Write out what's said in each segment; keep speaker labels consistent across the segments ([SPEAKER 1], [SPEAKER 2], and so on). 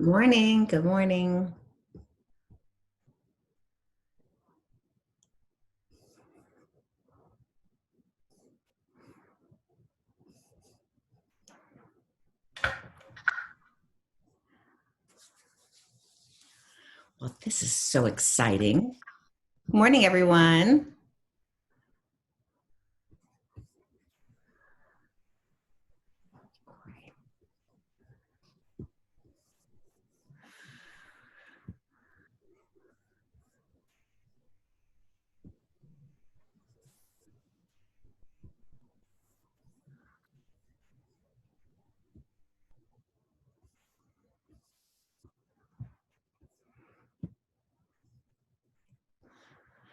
[SPEAKER 1] Good morning. Good morning. Well, this is so exciting. Good morning, everyone.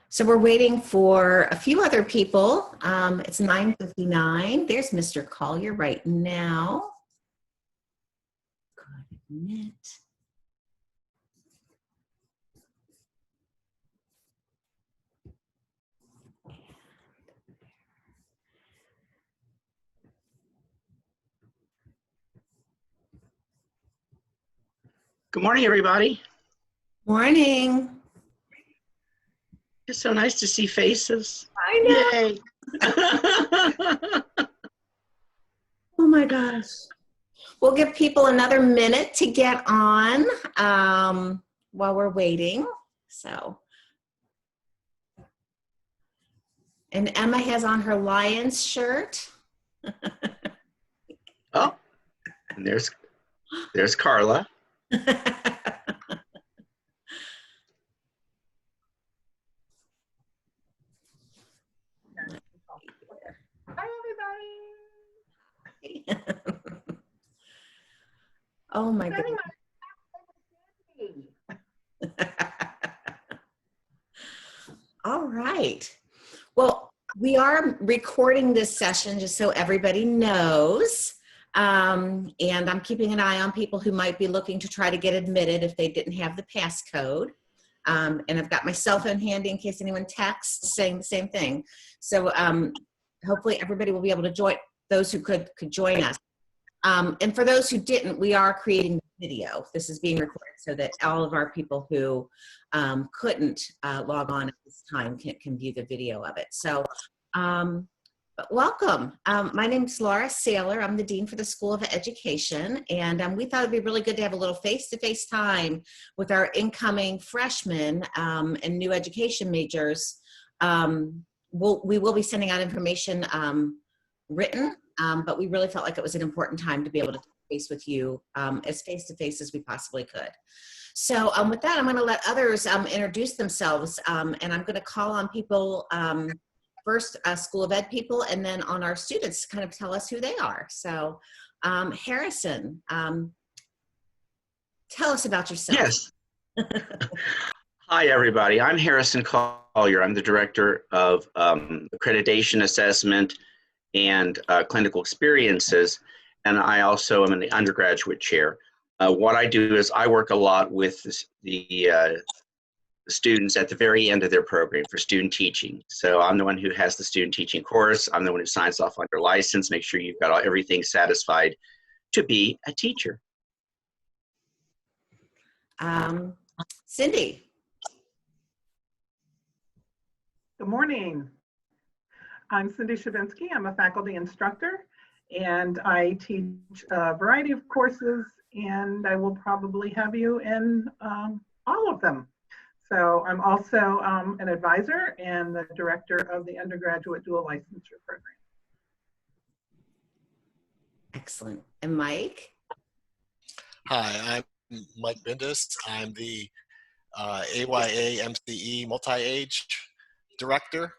[SPEAKER 1] So we're waiting for a few other people. It's 9:59. There's Mr. Collier right now. Good minute.
[SPEAKER 2] Good morning, everybody.
[SPEAKER 1] Morning.
[SPEAKER 2] It's so nice to see faces.
[SPEAKER 1] I know.
[SPEAKER 2] Yay.
[SPEAKER 1] Oh my gosh. We'll give people another minute to get on while we're waiting. And Emma has on her Lions shirt.
[SPEAKER 2] Oh, and there's Carla.
[SPEAKER 3] Hi, everybody.
[SPEAKER 1] Oh my goodness. All right. Well, we are recording this session just so everybody knows. And I'm keeping an eye on people who might be looking to try to get admitted if they didn't have the passcode. And I've got my cell phone handy in case anyone texts saying the same thing. So hopefully everybody will be able to join, those who could join us. And for those who didn't, we are creating video. This is being recorded so that all of our people who couldn't log on at this time can view the video of it. So welcome. My name is Laura Saylor. I'm the Dean for the School of Education, and we thought it'd be really good to have a little face-to-face time with our incoming freshmen and new education majors. We will be sending out information written, but we really felt like it was an important time to be able to face with you as face-to-face as we possibly could. So with that, I'm going to let others introduce themselves, and I'm going to call on people, first School of Ed people, and then on our students to kind of tell us who they are. So Harrison, tell us about yourself.
[SPEAKER 2] Yes. Hi, everybody. I'm Harrison Collier. I'm the Director of Accreditation Assessment and Clinical Experiences, and I also am in the undergraduate chair. What I do is I work a lot with the students at the very end of their program for student teaching. So I'm the one who has the student teaching course. I'm the one who signs off on your license, make sure you've got everything satisfied to be a teacher.
[SPEAKER 1] Cindy.
[SPEAKER 3] Good morning. I'm Cindy Shavinsky. I'm a faculty instructor, and I teach a variety of courses, and I will probably have you in all of them. So I'm also an advisor and the director of the undergraduate dual licensure program.
[SPEAKER 1] Excellent. And Mike?
[SPEAKER 4] Hi, I'm Mike Bindus. I'm the AYA MCE multi-age director,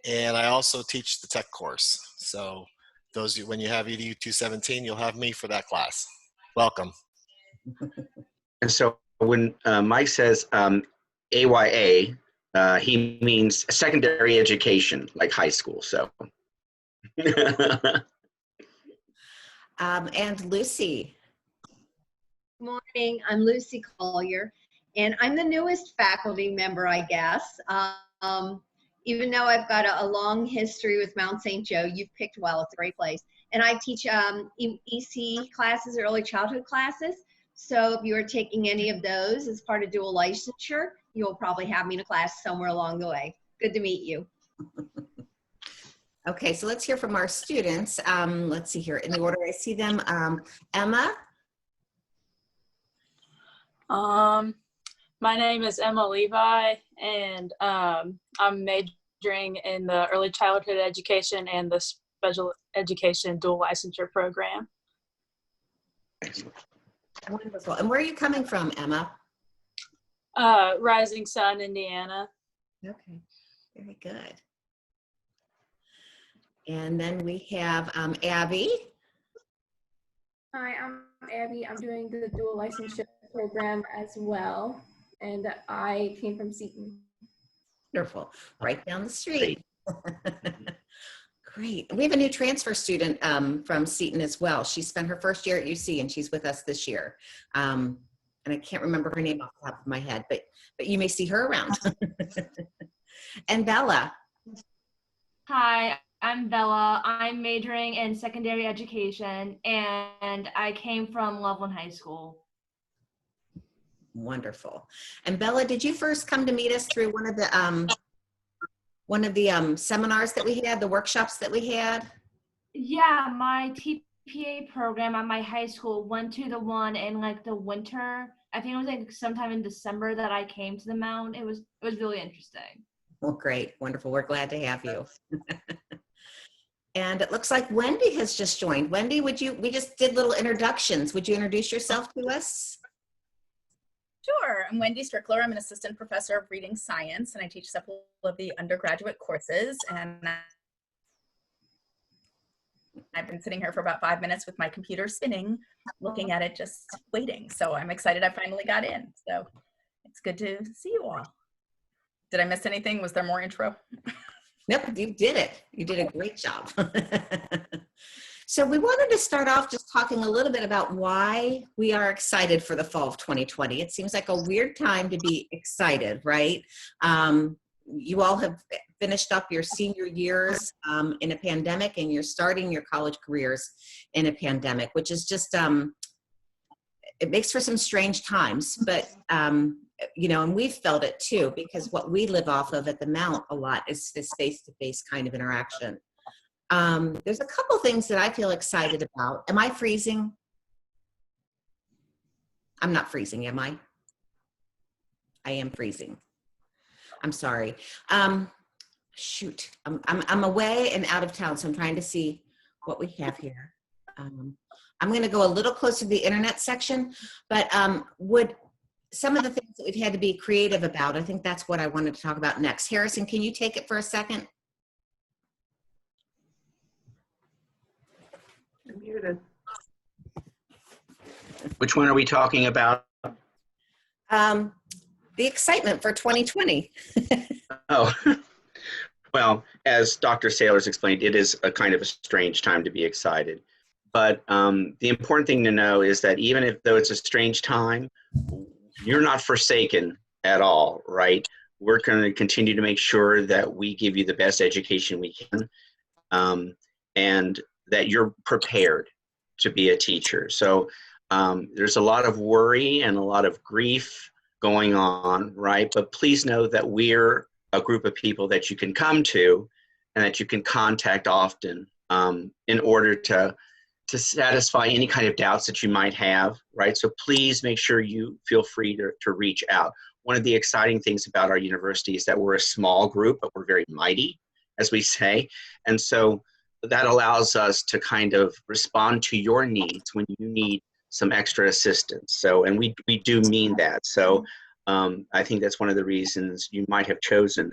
[SPEAKER 4] and I also teach the tech course. So those, when you have EDU 217, you'll have me for that class. Welcome.
[SPEAKER 2] And so when Mike says AYA, he means secondary education, like high school. So.
[SPEAKER 1] And Lucy.
[SPEAKER 5] Good morning. I'm Lucy Collier, and I'm the newest faculty member, I guess. Even though I've got a long history with Mount St. Joe, you've picked well. It's a great place. And I teach EC classes, early childhood classes. So if you are taking any of those as part of dual licensure, you'll probably have me in a class somewhere along the way. Good to meet you.
[SPEAKER 1] Okay, so let's hear from our students. Let's see here in the order I see them. Emma.
[SPEAKER 6] My name is Emma Levi, and I'm majoring in the early childhood education and the special education dual licensure program.
[SPEAKER 1] Wonderful. And where are you coming from, Emma?
[SPEAKER 6] Rising Sun, Indiana.
[SPEAKER 1] Okay, very good. And then we have Abby.
[SPEAKER 7] Hi, I'm Abby. I'm doing the dual licensure program as well, and I came from Seton.
[SPEAKER 1] Wonderful. Right down the street. Great. We have a new transfer student from Seton as well. She spent her first year at UC and she's with us this year. And I can't remember her name off the top of my head, but you may see her around. And Bella.
[SPEAKER 8] Hi, I'm Bella. I'm majoring in secondary education and I came from Loveland High School.
[SPEAKER 1] Wonderful. And Bella, did you first come to meet us through one of the seminars that we had, the workshops that we had?
[SPEAKER 8] Yeah, my TPA program at my high school went to the one in like the winter. I think it was like sometime in December that I came to the Mount. It was really interesting.
[SPEAKER 1] Well, great. Wonderful. We're glad to have you. And it looks like Wendy has just joined. Wendy, we just did little introductions. Would you introduce yourself to us?
[SPEAKER 9] Sure. I'm Wendy Strickler. I'm an assistant professor of reading science, and I teach several of the undergraduate courses. And I've been sitting here for about 5 minutes with my computer spinning, looking at it, just waiting. So I'm excited I finally got in. So it's good to see you all. Did I miss anything? Was there more intro?
[SPEAKER 1] Nope, you did it. You did a great job. So we wanted to start off just talking a little bit about why we are excited for the fall of 2020. It seems like a weird time to be excited, right? You all have finished up your senior years in a pandemic, and you're starting your college careers in a pandemic, which is just, it makes for some strange times, but you know, and we've felt it too, because what we live off of at the Mount a lot is this face-to-face kind of interaction. There's a couple things that I feel excited about. Am I freezing? I'm not freezing, am I? I am freezing. I'm sorry. Shoot, I'm away and out of town, so I'm trying to see what we have here. I'm going to go a little closer to the internet section, but would some of the things that we've had to be creative about, I think that's what I wanted to talk about next. Harrison, can you take it for a second?
[SPEAKER 3] You're muted.
[SPEAKER 2] Which one are we talking about?
[SPEAKER 1] The excitement for 2020.
[SPEAKER 2] Oh, well, as Dr. Saylor's explained, it is a kind of a strange time to be excited. But the important thing to know is that even though it's a strange time, you're not forsaken at all, right? We're going to continue to make sure that we give you the best education we can, and that you're prepared to be a teacher. So there's a lot of worry and a lot of grief going on, right? But please know that we're a group of people that you can come to and that you can contact often in order to satisfy any kind of doubts that you might have, right? So please make sure you feel free to reach out. One of the exciting things about our university is that we're a small group, but we're very mighty, as we say. And so that allows us to kind of respond to your needs when you need some extra assistance. So, and we do mean that. So I think that's one of the reasons you might have chosen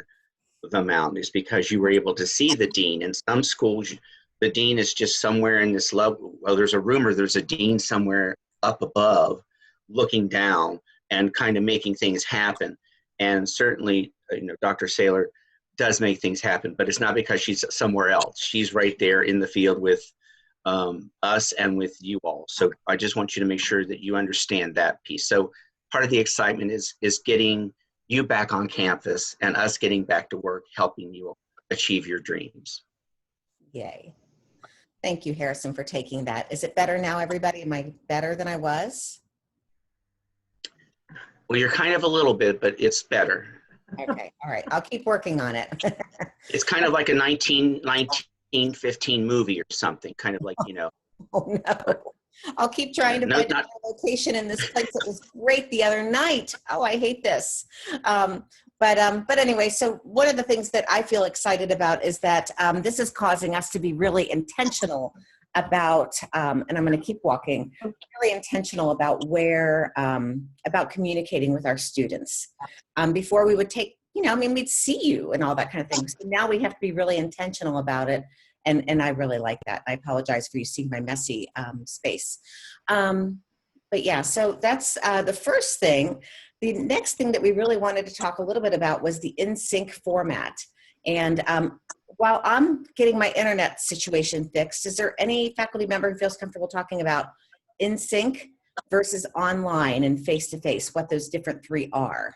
[SPEAKER 2] the Mount, is because you were able to see the dean. In some schools, the dean is just somewhere in this level. Well, there's a rumor there's a dean somewhere up above looking down and kind of making things happen. And certainly, you know, Dr. Saylor does make things happen, but it's not because she's somewhere else. She's right there in the field with us and with you all. So I just want you to make sure that you understand that piece. So part of the excitement is getting you back on campus and us getting back to work, helping you achieve your dreams.
[SPEAKER 1] Yay. Thank you, Harrison, for taking that. Is it better now, everybody? Am I better than I was?
[SPEAKER 2] Well, you're kind of a little bit, but it's better.
[SPEAKER 1] Okay, all right. I'll keep working on it.
[SPEAKER 2] It's kind of like a 1915 movie or something, kind of like, you know.
[SPEAKER 1] Oh no. I'll keep trying to
[SPEAKER 2] No,
[SPEAKER 1] find
[SPEAKER 2] not,
[SPEAKER 1] a location in this place that was great the other night. Oh, I hate this. But anyway, so one of the things that I feel excited about is that this is causing us to be really intentional about, and I'm going to keep walking, really intentional about where, about communicating with our students. Before we would take, you know, I mean, we'd see you and all that kind of thing. So now we have to be really intentional about it. And I really like that. I apologize for you seeing my messy space. But yeah, so that's the first thing. The next thing that we really wanted to talk a little bit about was the in-sync format. And while I'm getting my internet situation fixed, is there any faculty member who feels comfortable talking about in-sync versus online and face-to-face, what those different three are?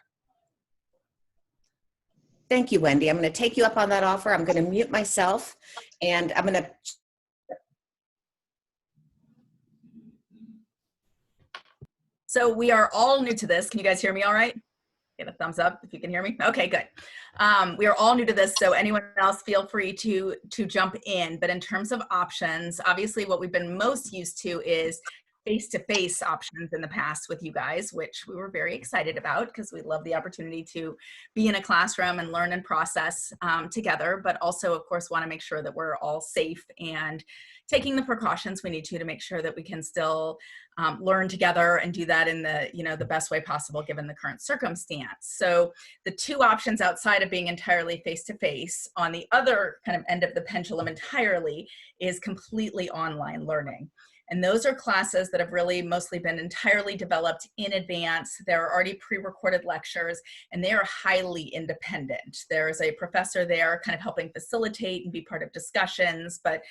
[SPEAKER 1] Thank you, Wendy. I'm going to take you up on that offer. I'm going to mute myself, and I'm going to.
[SPEAKER 9] So we are all new to this. Can you guys hear me all right? Give a thumbs up if you can hear me. Okay, good. We are all new to this, so anyone else feel free to jump in. But in terms of options, obviously what we've been most used to is face-to-face options in the past with you guys, which we were very excited about because we love the opportunity to be in a classroom and learn and process together, but also, of course, want to make sure that we're all safe and taking the precautions we need to make sure that we can still learn together and do that in the, you know, the best way possible given the current circumstance. So the two options outside of being entirely face-to-face, on the other kind of end of the pendulum entirely, is completely online learning. And those are classes that have really mostly been entirely developed in advance. There are already pre-recorded lectures, and they are highly independent. There's a professor there kind of helping facilitate and be part of discussions, but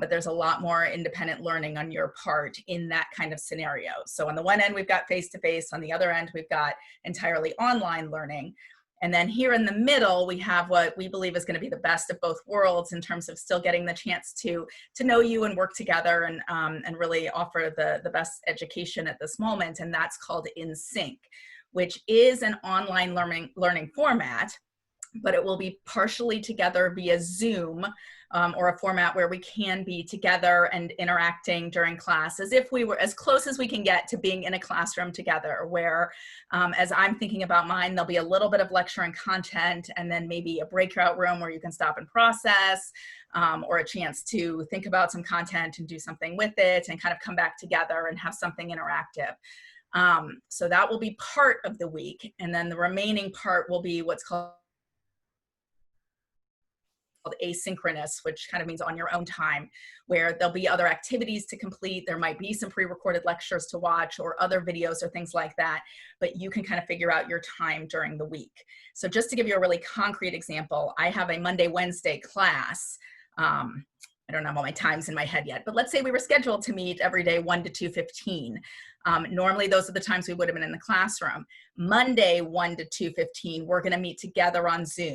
[SPEAKER 9] there's a lot more independent learning on your part in that kind of scenario. So on the one end, we've got face-to-face. On the other end, we've got entirely online learning. And then here in the middle, we have what we believe is going to be the best of both worlds in terms of still getting the chance to know you and work together and really offer the best education at this moment. And that's called in-sync, which is an online learning format, but it will be partially together via Zoom, or a format where we can be together and interacting during class as if we were as close as we can get to being in a classroom together, where as I'm thinking about mine, there'll be a little bit of lecture and content, and then maybe a breakout room where you can stop and process, or a chance to think about some content and do something with it and kind of come back together and have something interactive. So that will be part of the week. And then the remaining part will be what's called asynchronous, which kind of means on your own time, where there'll be other activities to complete. There might be some pre-recorded lectures to watch or other videos or things like that, but you can kind of figure out your time during the week. So just to give you a really concrete example, I have a Monday, Wednesday class. I don't have all my times in my head yet, but let's say we were scheduled to meet every day 1 to 2:15. Normally those are the times we would have been in the classroom. Monday, 1 to 2:15, we're going to meet together on Zoom.